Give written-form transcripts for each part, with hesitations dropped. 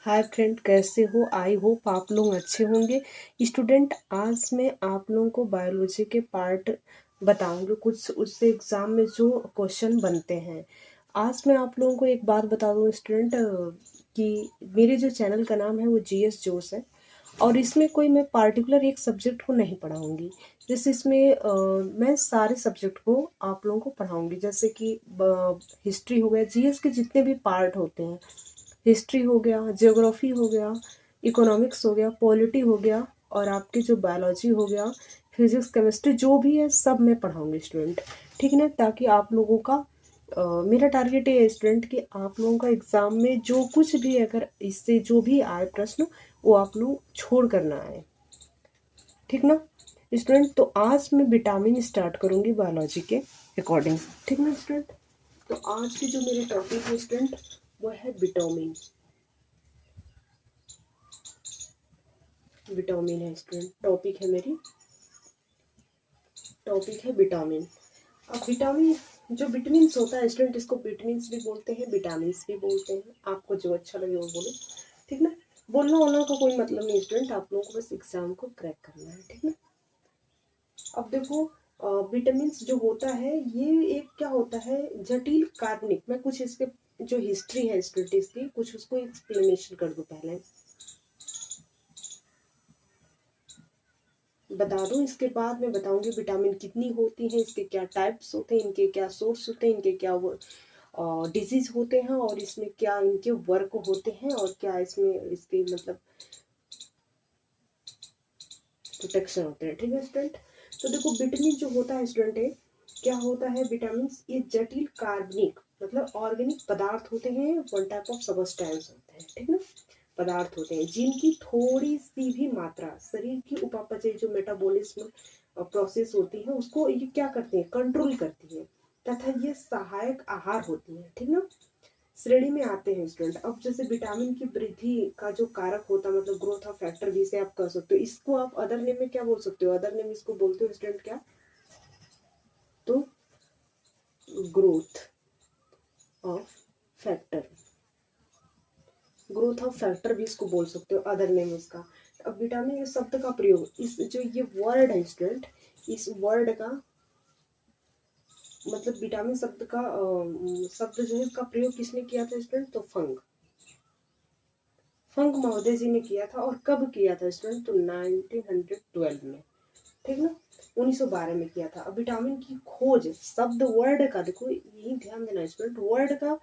Hi friend, कैसे हो? I hope आप लोग अच्छे होंगे। स्टूडेंट, आज मैं आप लोगों को बायोलॉजी के पार्ट बताऊंगी, कुछ उससे एग्ज़ाम में जो क्वेश्चन बनते हैं। आज मैं आप लोगों को एक बात बता दूं स्टूडेंट, कि मेरे जो चैनल का नाम है वो जीएस जोश है। और इसमें कोई मैं पार्टिकुलर एक सब्जेक्ट को नहीं पढ़ाऊंगी। जैसे इसमें मैं सारे सब्जेक्ट को आप लोगों को पढ़ाऊंगी, जैसे कि हिस्ट्री हो गया, जीएस के जितने भी पार्ट होते हैं, हिस्ट्री हो गया, ज्योग्राफी हो गया, इकोनॉमिक्स हो गया, पॉलिटी हो गया, और आपकी जो बायोलॉजी हो गया, फिजिक्स केमिस्ट्री जो भी है सब मैं पढ़ाऊंगी स्टूडेंट। ठीक है ना? ताकि आप लोगों का मेरा टारगेट ये है स्टूडेंट कि आप लोगों का एग्ज़ाम में जो कुछ भी अगर इससे जो भी आए प्रश्न, वो आप लोग छोड़ कर ना आए। ठीक ना स्टूडेंट? तो आज मैं विटामिन स्टार्ट करूंगी बायोलॉजी के अकॉर्डिंग। ठीक ना स्टूडेंट? तो आज की जो मेरे टॉपिक है स्टूडेंट, वो है विटामिन। विटामिन है स्टूडेंट, टॉपिक है मेरी, टॉपिक है विटामिन। अब विटामिन, जो विटामिन होता है स्टूडेंट, इसको विटामिन भी बोलते हैं, विटामिन भी बोलते हैं, आपको जो अच्छा लगे वो बोलो। ठीक ना? बोलना होना का कोई मतलब नहीं स्टूडेंट, आप लोगों को बस एग्जाम को क्रैक करना है। ठीक ना? अब देखो, विटामिन जो होता है ये एक क्या होता है, जटिल कार्बनिक। मैं कुछ इसके जो हिस्ट्री है स्टूडेंट, इसकी कुछ उसको एक्सप्लेनेशन कर दूं पहले, बता दूं। इसके बाद मैं बताऊंगी विटामिन कितनी होती है, इसके क्या टाइप्स होते हैं, इनके क्या सोर्स होते हैं, इनके क्या डिजीज होते हैं, और इसमें क्या इनके वर्क होते हैं, और क्या इसमें इसके मतलब प्रोटेक्शन होते हैं। ठीक है स्टूडेंट? तो देखो, विटामिन जो होता है स्टूडेंट, है क्या होता है विटामिन, ये जटिल कार्बनिक मतलब ऑर्गेनिक पदार्थ होते हैं, वन टाइप ऑफ सबस्टेंस होते हैं। ठीक ना? पदार्थ होते हैं जिनकी थोड़ी सी भी मात्रा शरीर की उपापचय जो मेटाबॉलिज्म प्रोसेस होती है उसको ये क्या करते हैं, कंट्रोल करती है, तथा ये सहायक आहार होती है। ठीक ना? श्रेणी में आते हैं स्टूडेंट। अब जैसे विटामिन की वृद्धि का जो कारक होता है, मतलब ग्रोथ ऑफ फैक्टर भी इसे आप कह सकते हो। इसको आप अदर नेम में क्या बोल सकते हो, अदर नेम इसको बोलते हो स्टूडेंट क्या, तो growth of factor, growth of factor भी इसको बोल सकते हो, अदर नेम इसका। अब विटामिन इस शब्द का प्रयोग, इस जो ये वर्ड है स्टूडेंट, इस वर्ड का मतलब विटामिन शब्द का शब्द जो है इसका प्रयोग किसने किया था स्टूडेंट, तो फंग, फंग महोदय जी ने किया था। और कब किया था स्टूडेंट, तो 1912 में। ठीक ना? 1912 में किया था। अब विटामिन की खोज शब्द वर्ड का देखो, यही ध्यान देना स्टूडेंट, वर्ड का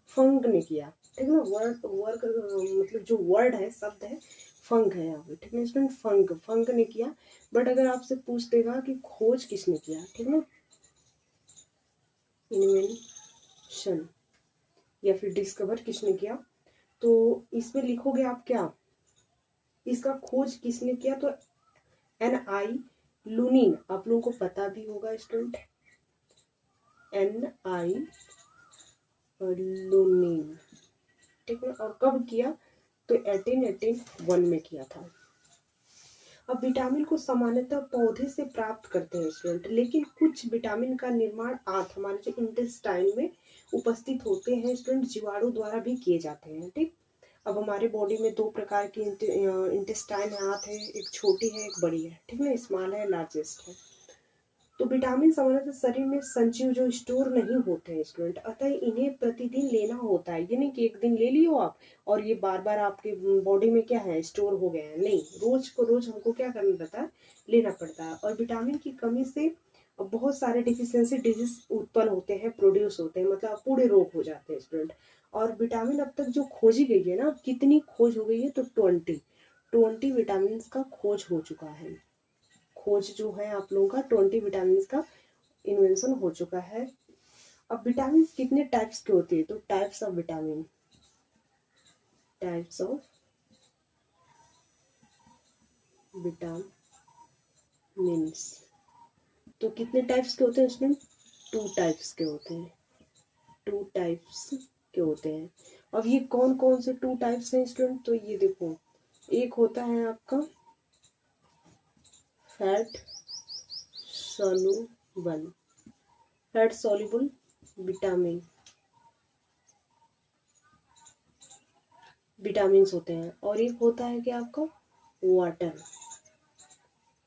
फंग ने किया। ठीक ना? वर्ड वर्ड मतलब जो वर्ड है, शब्द है, फंग है यहाँ पे। ठीक है स्टूडेंट? फंग, फंग ने किया। बट अगर आपसे पूछ देगा कि खोज किसने किया, ठीक ना, इन्वेंशन या फिर डिस्कवर किसने किया, तो इसमें लिखोगे आप क्या, इसका खोज किसने किया, तो एन आई लूनिन, आप लोगों को पता भी होगा स्टूडेंट, एन आई लूनिन। ठीक है? और कब किया, तो 1881 में किया था। अब विटामिन को सामान्यतः पौधे से प्राप्त करते हैं स्टूडेंट, लेकिन कुछ विटामिन का निर्माण आंत, हमारे जो इंटेस्टाइन में उपस्थित होते हैं स्टूडेंट, जीवाणु द्वारा भी किए जाते हैं। ठीक? अब हमारे बॉडी में दो प्रकार की इंटेस्टाइन आंत है, एक छोटी है एक बड़ी है। ठीक है? स्मॉल है, लार्जेस्ट है। तो विटामिन सामान्यतः शरीर में संचिव जो स्टोर नहीं होते हैं स्टूडेंट, अतः इन्हें प्रतिदिन लेना होता है। ये नहीं कि एक दिन ले लियो आप और ये बार बार आपके बॉडी में क्या है, स्टोर हो गया है। नहीं, रोज को रोज हमको क्या करना पड़ता है, लेना पड़ता है। और विटामिन की कमी से बहुत सारे डिफिशियंसी डिजीज उत्पन्न होते हैं, प्रोड्यूस होते हैं, मतलब पूरे रोग हो जाते हैं स्टूडेंट। और विटामिन अब तक जो खोजी गई है ना, कितनी खोज हो गई है, तो 20 विटामिन का खोज हो चुका है। खोज जो है आप लोगों का 20 विटामिन का इन्वेंशन हो चुका है। अब विटामिन कितने टाइप्स के होते हैं, तो types of vitamin, types of vitamins, तो कितने टाइप्स के होते हैं उसमें, 2 टाइप्स के होते हैं, 2 टाइप्स के होते हैं। अब ये कौन कौन से 2 टाइप्स हैं स्टूडेंट, तो ये देखो, एक होता है आपका fat soluble, fat soluble vitamin, vitamin होते हैं, और एक होता है कि आपका वाटर,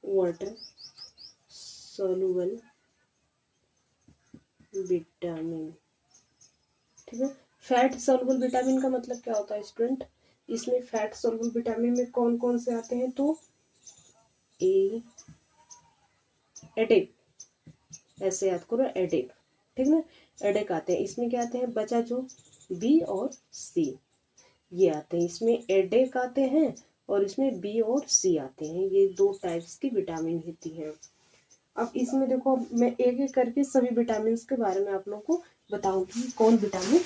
वाटर सोलुबल विटामिन, ठीक है। फैट सोलुबल विटामिन का मतलब क्या होता है स्टूडेंट, इसमें फैट सोलुबल विटामिन में कौन कौन से आते हैं, तो ए, एडेक, ऐसे याद करो एडेक, ठीक ना, एडेक आते हैं। इसमें क्या आते हैं, बचा जो बी और सी, ये आते हैं, इसमें एडेक आते हैं और इसमें बी और सी आते हैं, ये दो टाइप्स की विटामिन होती है। अब इसमें देखो, मैं एक एक करके सभी विटामिन के बारे में आप लोगों को बताऊंगी कौन विटामिन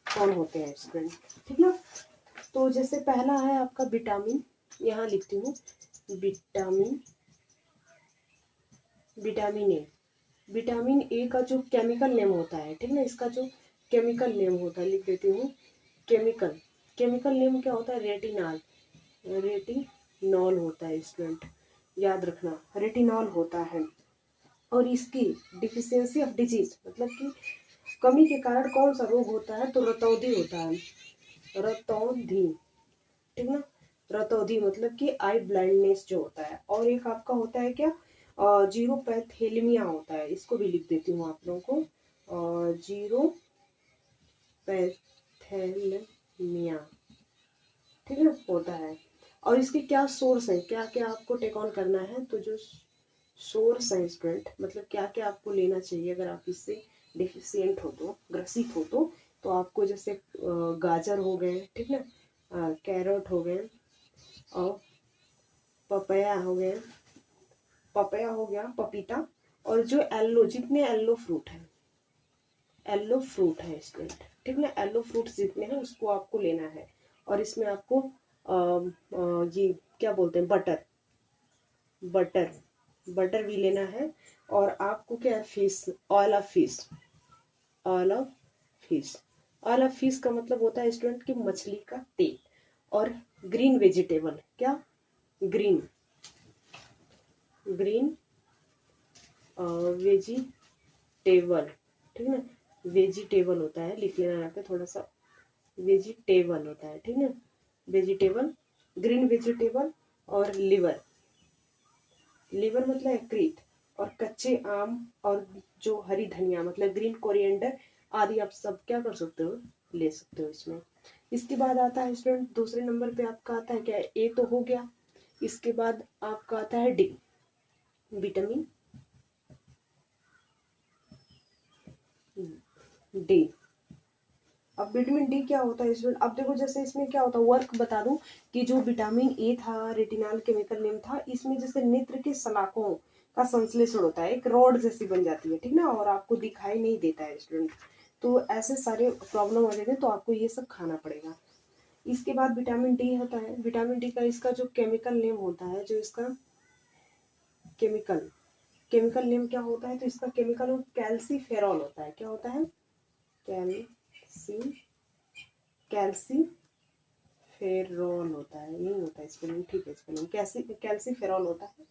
कौन होते हैं स्टूडेंट, ठीक ना। तो जैसे पहला है आपका विटामिन, यहाँ लिखती हूँ vitamin, vitamin A. Vitamin A का जो केमिकल नेम होता है, ठीक ना, इसका जो केमिकल नेम होता है, लिख देती हूँ केमिकल, केमिकल नेम क्या होता है, रेटिनॉल, रेटिनॉल होता है स्टूडेंट, याद रखना रेटिनॉल होता है। और इसकी डिफिशियंसी ऑफ डिजीज, मतलब कि कमी के कारण कौन सा रोग होता है, तो रतौंधी होता है, रतौंधी, ठीक ना, रतौंधी मतलब कि आई ब्लाइंडनेस जो होता है। और एक आपका होता है क्या, जीरोपैथेलमिया होता है, इसको भी लिख देती हूँ आप लोगों को, जीरोपैथेलमिया, ठीक है होता है। और इसके क्या सोर्स है, क्या क्या आपको टेक ऑन करना है, तो जो सोर्स है स्टूडेंट, मतलब क्या क्या आपको लेना चाहिए अगर आप इससे डिफिशियंट हो तो, ग्रसित हो तो आपको जैसे गाजर हो गए, ठीक ना, कैरेट हो गए, और पपाया हो गए, पपाया हो गया, पपीता, और जो येलो, जितने येलो फ्रूट है, येलो फ्रूट है स्टूडेंट, ठीक ना, येलो फ्रूट्स जितने हैं उसको आपको लेना है। और इसमें आपको ये क्या बोलते हैं, बटर, बटर, बटर भी लेना है। और आपको क्या है, fish, oil of fish, oil of fish, oil of fish का मतलब होता है स्टूडेंट कि मछली का तेल। और ग्रीन वेजिटेबल, क्या, ग्रीन, ग्रीन वेजिटेबल, ठीक है ना, वेजिटेबल होता है, लिख लेना यहाँ पे थोड़ा सा, वेजिटेबल होता है, ठीक है, वेजिटेबल, ग्रीन वेजिटेबल। और लिवर, लिवर मतलब यकृत, और कच्चे आम, और जो हरी धनिया मतलब ग्रीन कोरिएंडर आदि आप सब क्या कर सकते हो, ले सकते हो इसमें। इसके बाद आता है स्टूडेंट, दूसरे नंबर पे आपका आता है क्या, ए तो हो गया, इसके बाद आपका आता है डी, विटामिन डी। अब विटामिन डी क्या होता है स्टूडेंट, अब देखो जैसे इसमें क्या होता है, वर्क बता दूं कि जो विटामिन ए था, रेटिनॉल केमिकल नेम था, इसमें जैसे नेत्र के सलाखों का संश्लेषण होता है, एक रॉड जैसी बन जाती है, ठीक ना, और आपको दिखाई नहीं देता है स्टूडेंट। तो ऐसे सारे प्रॉब्लम आ जाएंगे, तो आपको ये सब खाना पड़ेगा। इसके बाद विटामिन डी होता है, विटामिन डी का इसका जो केमिकल नेम होता है, जो इसका केमिकल, केमिकल नेम क्या होता है, तो इसका केमिकल कैल्सीफेरॉल होता है, क्या होता है, कैल्सी, कैल्सीफेरॉल होता है, यही होता है स्पेलिंग, ठीक है, स्पेलिंग कैल्सीफेरॉल होता है।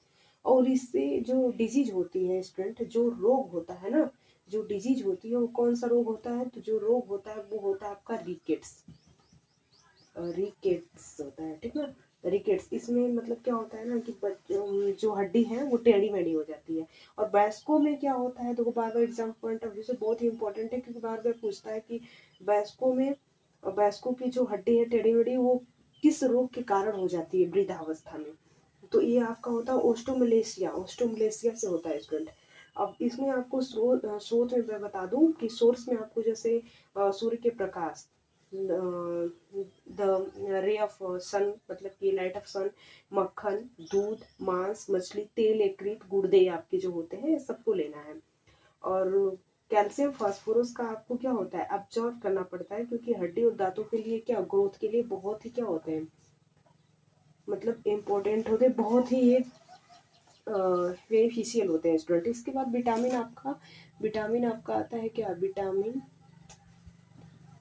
और इससे जो डिजीज होती है स्टूडेंट, जो रोग होता है ना, जो डिजीज होती है वो कौन सा रोग होता है, तो जो रोग होता है वो होता है आपका रिकेट्स, रिकेट्स होता है, ठीक ना, रिकेट्स। इसमें मतलब क्या होता है ना कि जो हड्डी है वो टेढ़ी मेढ़ी हो जाती है। और बैस्को में क्या होता है, तो बार बार एग्जाम पॉइंट ऑफ व्यू से बहुत ही इंपॉर्टेंट है, क्योंकि बार बार पूछता है कि बैस्को में, बैस्को की जो हड्डी है टेढ़ी मेढ़ी, वो किस रोग के कारण हो जाती है वृद्धावस्था में, तो ये आपका होता है ओस्टोमलेशिया, ओस्टोमलेशिया से होता है स्टूडेंट। अब इसमें आपको स्रोत में मैं बता दूं कि सोर्स में आपको जैसे सूर्य के प्रकाश, द रे ऑफ सन, मतलब कि लाइट ऑफ सन, मक्खन, दूध, मांस, मछली, तेल, यकृत, गुर्दे आपके जो होते हैं, सबको लेना है। और कैल्शियम फास्फोरस का आपको क्या होता है, अब्जॉर्ब करना पड़ता है, क्योंकि हड्डी और दांतों के लिए क्या, ग्रोथ के लिए बहुत ही क्या होते हैं, मतलब इम्पोर्टेंट होते हैं, बहुत ही ये बेनिफिशियल होते हैं स्टूडेंट। इसके बाद विटामिन आपका आता है क्या, विटामिन,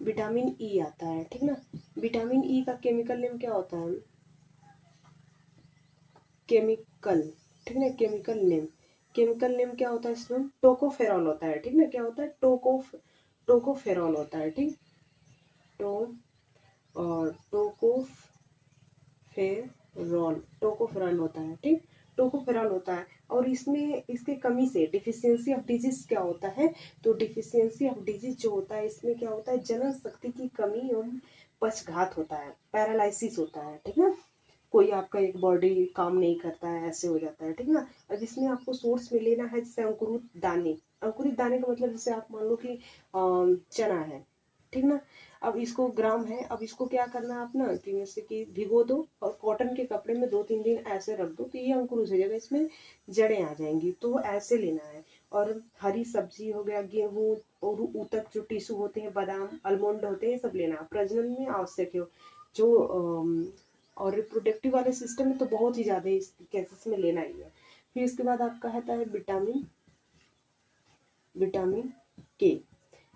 विटामिन ई आता है, ठीक ना। विटामिन ई का केमिकल नेम क्या होता है, केमिकल, ठीक ना, केमिकल नेम क्या होता है इसमें, टोकोफेरॉल होता है, ठीक ना, क्या होता है, टोकोफेरॉल होता है, ठीक, और टोकोफेरॉल होता है, ठीक, टोकोफेरॉल होता है। और इसमें इसके कमी से डिफिशियंसी ऑफ डिजीज क्या होता है, तो डिफिशियंसी ऑफ डिजीज जो होता है इसमें क्या होता है, जनन शक्ति की कमी एवं पक्षघात होता है, पैरालिसिस होता है, ठीक ना, कोई आपका एक बॉडी काम नहीं करता है, ऐसे हो जाता है, ठीक ना। और जिसमें आपको सोर्स में लेना है, जैसे अंकुरित दाने का मतलब जैसे आप मान लो कि चना है, ठीक ना। अब इसको ग्राम है, अब इसको क्या करना है आप ना, कि जैसे कि भिगो दो और कॉटन के कपड़े में 2-3 दिन ऐसे रख दो, तो ये अंकुर हो जाएगा, इसमें जड़ें आ जाएंगी, तो ऐसे लेना है। और हरी सब्जी हो गया, गेहूं और ऊतक जो टिश्यू होते हैं, बादाम आलमंड होते हैं, सब लेना प्रजनन में आवश्यक है। जो और रिप्रोडक्टिव वाले सिस्टम में तो बहुत ही ज़्यादा इस केसेस में लेना ही है। फिर इसके बाद आपका कहता है विटामिन के।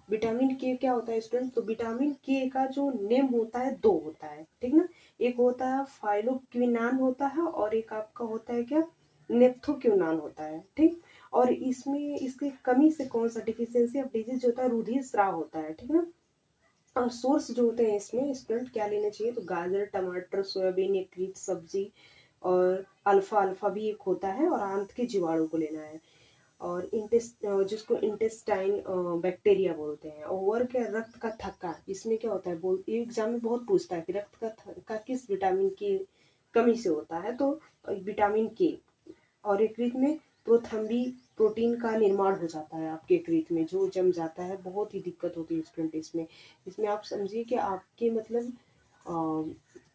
विटामिन के क्या होता है स्टूडेंट, तो विटामिन के का जो नेम होता है 2 होता है, ठीक ना। एक होता है फाइलोक्विनान होता है, और एक आपका होता है क्या, नेप्थोक्विनान होता है, ठीक। और इसमें इसकी कमी से कौन सा डिफिशियंसी ऑफ डिजीज होता है, रुधिर स्राव होता है, ठीक ना। और सोर्स जो होते हैं इसमें स्टूडेंट क्या लेना चाहिए, तो गाजर, टमाटर, सोयाबीन, यकृत, सब्जी, और अल्फा अल्फा भी एक होता है, और आंत के जीवाणु को लेना है। और जिसको इंटेस्टाइन बैक्टीरिया बोलते हैं। और वर्क है रक्त का थक्का, इसमें क्या होता है, ये एग्जाम में बहुत पूछता है कि रक्त का थक्का किस विटामिन की कमी से होता है, तो विटामिन के। और यकृत में प्रोथम्बी प्रोटीन का निर्माण हो जाता है, आपके यकृत में जो जम जाता है, बहुत ही दिक्कत होती है स्टूडेंट इसमें। इसमें आप समझिए कि आपके मतलब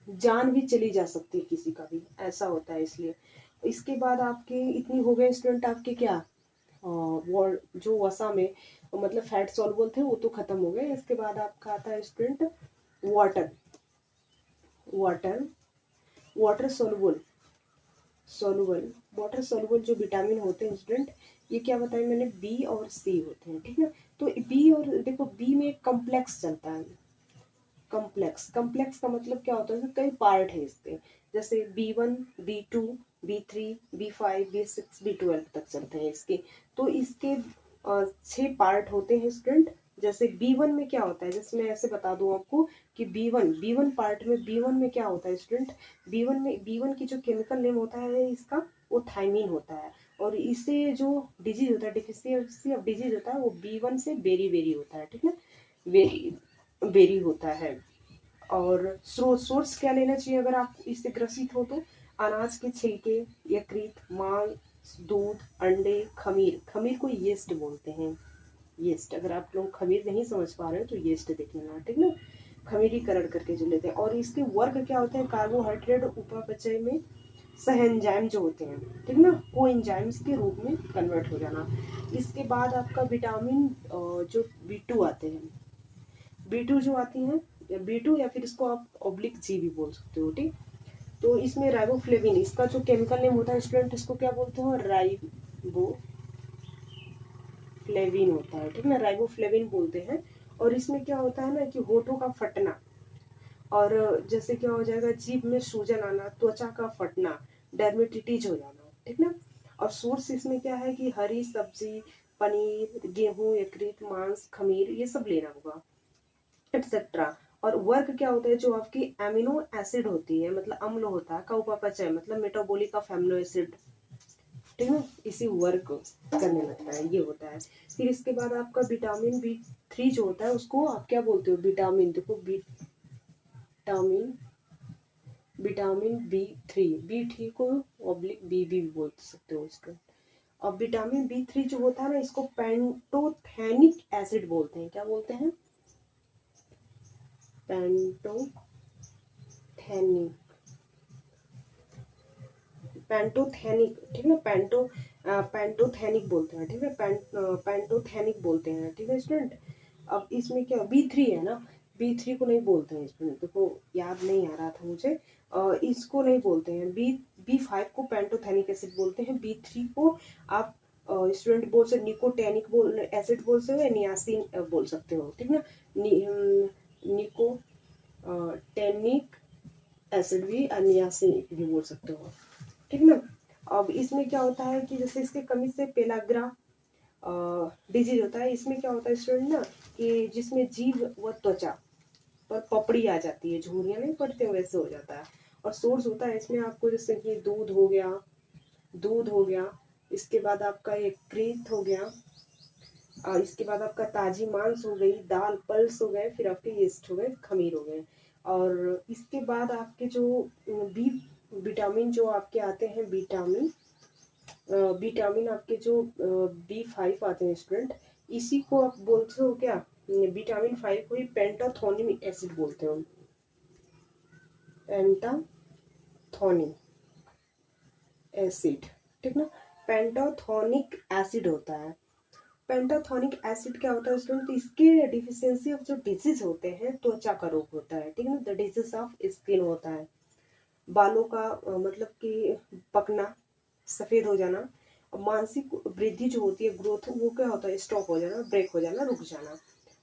जान भी चली जा सकती है किसी का भी, ऐसा होता है। इसलिए इसके बाद आपके इतनी हो गए स्टूडेंट आपके क्या, जो वसा में मतलब फैट सॉल्युबल थे वो तो खत्म हो गए। इसके बाद आपका आता है student water water water soluble water soluble जो विटामिन होते हैं स्टूडेंट, ये क्या बताया मैंने, बी और सी होते हैं, ठीक है। तो बी और देखो, बी में कम्प्लेक्स चलता है, कम्प्लेक्स का मतलब क्या होता है, कई पार्ट है इसके, जैसे B1 B2 B3 B5 B6 B12 तक चलते हैं इसके। तो इसके 6 पार्ट होते हैं स्टूडेंट। जैसे B1 में क्या होता है, जैसे मैं ऐसे बता दूं आपको कि B1 पार्ट में B1 में क्या होता है स्टूडेंट, B1 की जो केमिकल नेम होता है इसका, वो थायमीन होता है। और इससे जो डिजीज होता है, डिफिशियंसी ऑफ डिजीज होता है, वो B1 से वेरी होता है, ठीक है, वेरी होता है। और सोर्स क्या लेना चाहिए अगर आप इससे ग्रसित हो, तो अनाज के छिलके, यकृत, मांस, दूध, अंडे, खमीर को यीस्ट बोलते हैं। यीस्ट, अगर आप लोग खमीर नहीं समझ पा रहे हो तो यीस्ट देख लेना, ठीक ना, खमीरीकरण करके जो लेते हैं। और इसके वर्ग क्या होते हैं, कार्बोहाइड्रेट उपापचय में सह एंजाइम जो होते हैं, ठीक ना, को एंजाइम्स के रूप में कन्वर्ट हो जाना। इसके बाद आपका विटामिन जो B2 आते हैं, B2 जो आती हैं, B2 या फिर इसको आप ऑब्लिक जी भी बोल सकते हो, ठीक। तो इसमें राइबोफ्लेविन, इसका जो केमिकल नेम होता है स्टूडेंट, इसको क्या बोलते हो, राइबोफ्लेविन होता है, ठीक ना, राइबोफ्लेविन बोलते हैं। और इसमें क्या होता है ना कि होठों का फटना, और जैसे क्या हो जाएगा, जीभ में सूजन आना, त्वचा का फटना, डर्मेटिटिज हो जाना, ठीक ना। और सोर्स इसमें क्या है कि हरी सब्जी, पनीर, गेहूं, यकृत, मांस, खमीर, ये सब लेना होगा, एक्सेट्रा। और वर्क क्या होता है, जो आपकी एमिनो एसिड होती है, मतलब अम्ल होता है, का उपापचय मतलब मेटाबॉलिक ऑफ एमिनो एसिड, ठीक है, इसी वर्क करने लगता है, ये होता है। फिर इसके बाद आपका विटामिन B3 जो होता है, उसको आप क्या बोलते हो, विटामिन, देखो विटामिन B3 को ऑब्लिक बी भी बोल सकते हो इसका। अब विटामिन B3 जो होता है ना, इसको पेंटोथेनिक एसिड बोलते हैं, क्या बोलते हैं, पेंटोथेनिक, ठीक है, पेंटोथेनिक बोलते हैं, ठीक है, पेंटोथेनिक बोलते हैं, ठीक है स्टूडेंट। अब इसमें क्या B3 है ना, B3 को नहीं बोलते हैं स्टूडेंट, देखो याद नहीं आ रहा था मुझे, इसको नहीं बोलते हैं, B5 को पेंटोथेनिक एसिड बोलते हैं, B3 को आप स्टूडेंट बोल सकते, निकोटेनिक एसिड बोल सकते हो, नियासिन बोल सकते हो, ठीक ना, निकोटेनिक एसिड भी, नियासिन भी बोल सकते हो, ठीक ना। अब इसमें क्या होता है कि जैसे इसके कमी से पेलाग्रा डिजीज होता है। इसमें क्या होता है स्टूडेंट ना, कि जिसमें जीभ व त्वचा पर पपड़ी आ जाती है, झुर्रियाँ नहीं पड़ते वैसे हो जाता है। और सोर्स होता है इसमें आपको जैसे कि दूध हो गया, इसके बाद आपका एक क्रीत हो गया, और इसके बाद आपका ताजी मांस हो गई, दाल पल्स हो गए, फिर आपके यीस्ट हो गए, खमीर हो गए। और इसके बाद आपके जो बी विटामिन जो आपके आते हैं, विटामिन आपके जो B5 आते हैं स्टूडेंट, इसी को आप बोलते हो क्या, विटामिन 5 को ही पेंटाथोनिक एसिड बोलते हो, पेंटाथोनिक एसिड, ठीक ना। पेंटाथोनिक एसिड होता है। पेंटाथोनिक एसिड क्या होता है स्टूडेंट, तो इसके डिफिशियंसी ऑफ जो डिजीज होते हैं, त्वचा का रोग होता है, ठीक है ना, द डिजीज ऑफ स्किन होता है, बालों का मतलब कि पकना, सफेद हो जाना, और मानसिक वृद्धि जो होती है, ग्रोथ, वो क्या होता है, स्टॉप हो जाना, ब्रेक हो जाना, रुक जाना।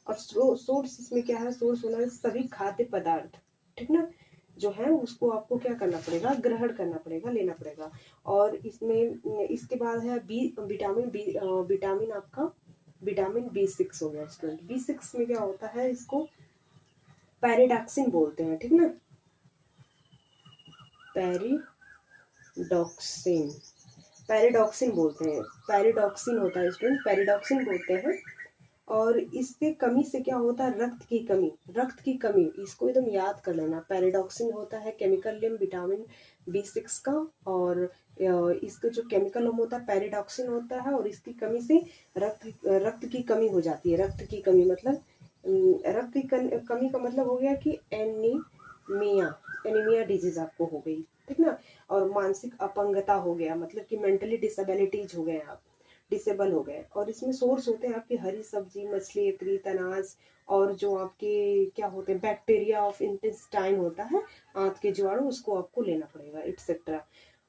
और सोर्स इसमें क्या है, सोर्स होना है सभी खाद्य पदार्थ, ठीक ना, जो है उसको आपको क्या करना पड़ेगा, ग्रहण करना पड़ेगा, लेना पड़ेगा। और इसमें इसके बाद है विटामिन आपका विटामिन B6 हो गया स्टूडेंट। B6 में क्या होता है, इसको पैरिडॉक्सिन बोलते हैं, ठीक ना, पैरिडॉक्सिन पैरिडॉक्सिन बोलते हैं, पैरिडॉक्सिन होता है स्टूडेंट, पैरिडॉक्सिन बोलते हैं। और इसके कमी से क्या होता है, रक्त की कमी, इसको एकदम याद कर लेना। पैराडॉक्सिन होता है केमिकल नेम विटामिन B6 का, और इसका जो केमिकल नेम होता है पैराडॉक्सिन होता है, और इसकी कमी से रक्त की कमी हो जाती है। रक्त की कमी मतलब रक्त की कमी का मतलब हो गया कि एनीमिया डिजीज आपको हो गई, ठीक ना। और मानसिक अपंगता हो गया, मतलब कि मेंटली डिसेबिलिटीज हो गए, आप डिसेबल हो गए। और इसमें सोर्स होते हैं आपकी हरी सब्जी, मछली, यकृत, अनाज, और जो आपके क्या होते हैं, बैक्टीरिया ऑफ इंटेस्टाइन होता है, आंत के जीवाणु, उसको आपको लेना पड़ेगा, एटसेट्रा।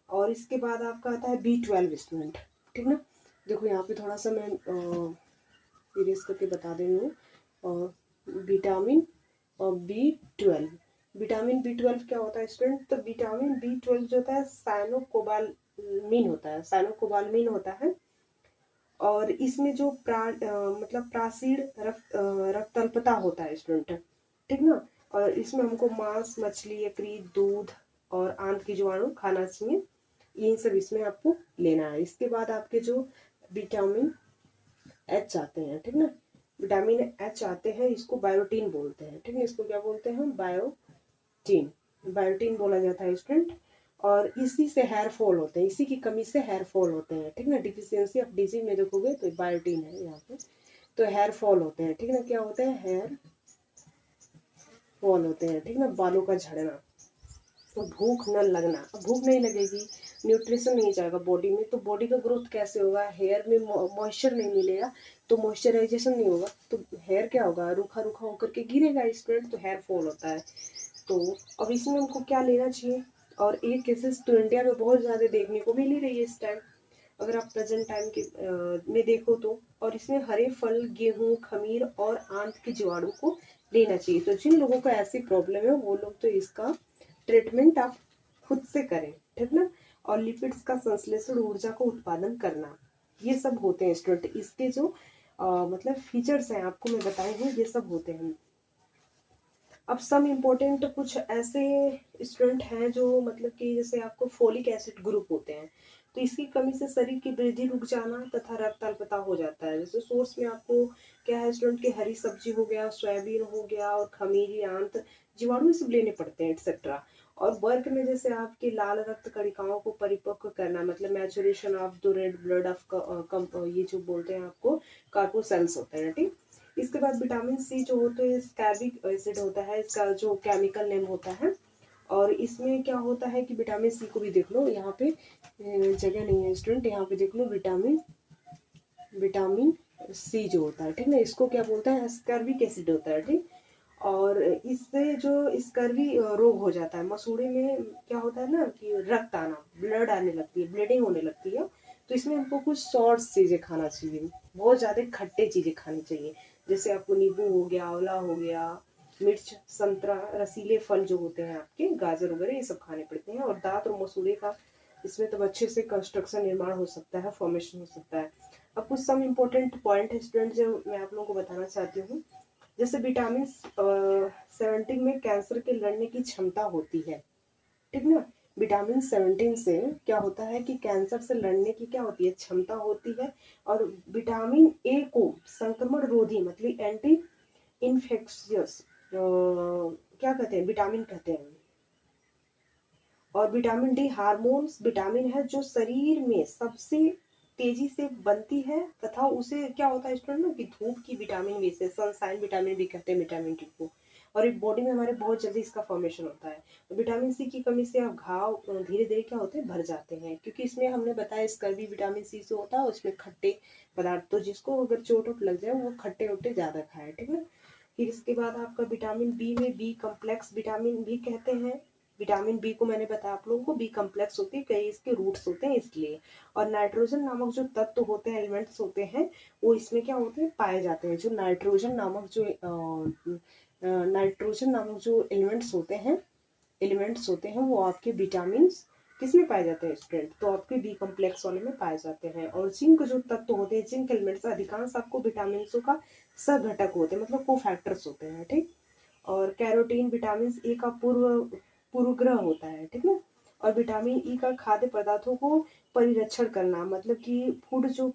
और इसके बाद आपका आता है B12 स्टूडेंट, ठीक ना। देखो यहाँ पे थोड़ा सा मैं इरेज करके बता दे रही हूँ। विटामिन B12, विटामिन B12 क्या होता है स्टूडेंट, तो विटामिन B12 जो होता है साइनोकोबालमिन होता है। और इसमें जो मतलब प्रासीड रक्त अल्पता होता है स्टूडेंट, ठीक ना। और इसमें हमको मांस, मछली, यकृत, दूध और आंत की जीवाणु खाना चाहिए, ये सब इसमें आपको लेना है। इसके बाद आपके जो विटामिन H आते हैं, ठीक ना, विटामिन H आते हैं, इसको बायोटीन बोलते हैं, ठीक है, इसको क्या बोलते हैं, बायोटीन बोला जाता है स्टूडेंट। और इसी से हेयर फॉल होते हैं, इसी की कमी से हेयर फॉल होते हैं, ठीक ना। डिफिशियंसी ऑफ डिजीज में देखोगे तो बायोटीन है यहाँ पे, तो हेयर फॉल होते हैं, ठीक ना, क्या होते हैं, हेयर फॉल होते हैं, ठीक ना, बालों का झड़ना। तो भूख न लगना, अब भूख नहीं लगेगी, न्यूट्रिशन नहीं जाएगा बॉडी में, तो बॉडी का ग्रोथ कैसे होगा, हेयर में मॉइस्चर नहीं मिलेगा, तो मॉइस्चराइजेशन नहीं होगा, तो हेयर क्या होगा, रूखा रूखा होकर के गिरेगा स्टूडेंट, तो हेयर फॉल होता है। तो अब इसमें हमको क्या लेना चाहिए, और ये केसेस तो इंडिया में बहुत ज़्यादा देखने को मिल ही रही है इस टाइम, अगर आप प्रेजेंट टाइम के में देखो तो। और इसमें हरे फल, गेहूं, खमीर और आंत के जीवाणु को लेना चाहिए। तो जिन लोगों को ऐसी प्रॉब्लम है वो लोग तो इसका ट्रीटमेंट आप खुद से करें, ठीक ना। और लिपिड्स का संश्लेषण, ऊर्जा को उत्पादन करना, ये सब होते हैं स्टूडेंट, इसके जो मतलब फीचर्स हैं आपको मैं बताई हूँ, ये सब होते हैं। अब सम इम्पोर्टेंट कुछ ऐसे स्टूडेंट हैं जो मतलब कि जैसे आपको फोलिक एसिड ग्रुप होते हैं, तो इसकी कमी से शरीर की वृद्धि रुक जाना तथा रक्त अल्पता हो जाता है। जैसे सोर्स में आपको क्या है स्टूडेंट की हरी सब्जी हो गया, सोयाबीन हो गया, और खमीरी, आंत, जीवाणु सब लेने पड़ते हैं एटसेट्रा। और वर्क में जैसे आपकी लाल रक्त कणिकाओं को परिपक्व करना, मतलब maturation of the red blood of ये जो बोलते हैं आपको कार्पोसेल्स होते हैं, ठीक। इसके बाद विटामिन C जो होते हैं स्कैबिक एसिड होता है, इसका जो केमिकल नेम होता है। और इसमें क्या होता है कि विटामिन C को भी देख लो, यहाँ पे जगह नहीं है स्टूडेंट, यहाँ पे देख लो विटामिन C जो होता है, ठीक ना, इसको क्या बोलता है, स्कैबिक एसिड होता है, ठीक। और इससे जो स्कर्वी रोग हो जाता है, मसूड़े में क्या होता है ना कि रक्त आना, ब्लड आने लगती है, ब्लीडिंग होने लगती है, तो इसमें हमको कुछ शॉर्ट चीज़ें खाना चाहिए, बहुत ज़्यादा खट्टे चीज़ें खानी चाहिए, जैसे आपको नींबू हो गया, आंवला हो गया, मिर्च, संतरा, रसीले फल जो होते हैं आपके, गाजर वगैरह, ये सब खाने पड़ते हैं। और दांत और मसूड़े का इसमें तब अच्छे से कंस्ट्रक्शन, निर्माण हो सकता है, फॉर्मेशन हो सकता है। अब कुछ सम इम्पोर्टेंट पॉइंट है स्टूडेंट जो मैं आप लोगों को बताना चाहती हूँ। जैसे विटामिन 17 में कैंसर के लड़ने की क्षमता होती है, ठीक ना। विटामिन 17 से क्या होता है कि कैंसर से लड़ने की क्या होती है, क्षमता होती है। और विटामिन ए को संक्रमण रोधी मतलब एंटी इन्फेक्शियस क्या कहते हैं, विटामिन कहते हैं। और विटामिन डी हार्मोन्स विटामिन है जो शरीर में सबसे तेजी से बनती है, तथा उसे क्या होता है स्टूडेंट ना कि धूप की विटामिन बी से, सनसाइन विटामिन बी कहते हैं विटामिन डी को। और एक बॉडी में हमारे बहुत जल्दी इसका फॉर्मेशन होता है। तो विटामिन सी की कमी से आप घाव धीरे धीरे क्या होते हैं, भर जाते हैं, क्योंकि इसमें हमने बताया स्कर्वी विटामिन सी से होता है, उसमें खट्टे पदार्थ, तो जिसको अगर चोट वोट लग जाए वो खट्टे वट्टे ज्यादा खाए, ठीक है। फिर इसके बाद आपका विटामिन बी में बी कम्प्लेक्स विटामिन बी कहते हैं। विटामिन बी को मैंने बताया आप लोगों को, बी कम्प्लेक्स होती है, कई इसके रूट्स होते हैं इसलिए। और नाइट्रोजन नामक जो तत्व होते हैं, एलिमेंट्स होते हैं, वो इसमें क्या होते हैं, पाए जाते हैं। जो नाइट्रोजन नामक जो एलिमेंट्स होते हैं वो आपके विटामिन किसमें पाए जाते हैं स्टूडेंट, तो आपके बी कम्प्लेक्स वाले में पाए जाते हैं। और जिंक जो तत्व होते हैं, जिंक एलिमेंट्स अधिकांश आपको विटामिन का सघटक होते हैं, मतलब कोफैक्टर्स होते हैं, ठीक। और कैरोटीन विटामिन ए का पूर्वग्रह होता है, ठीक है। और विटामिन ई का खाद्य पदार्थों को परिरक्षण करना, मतलब कि फूड जो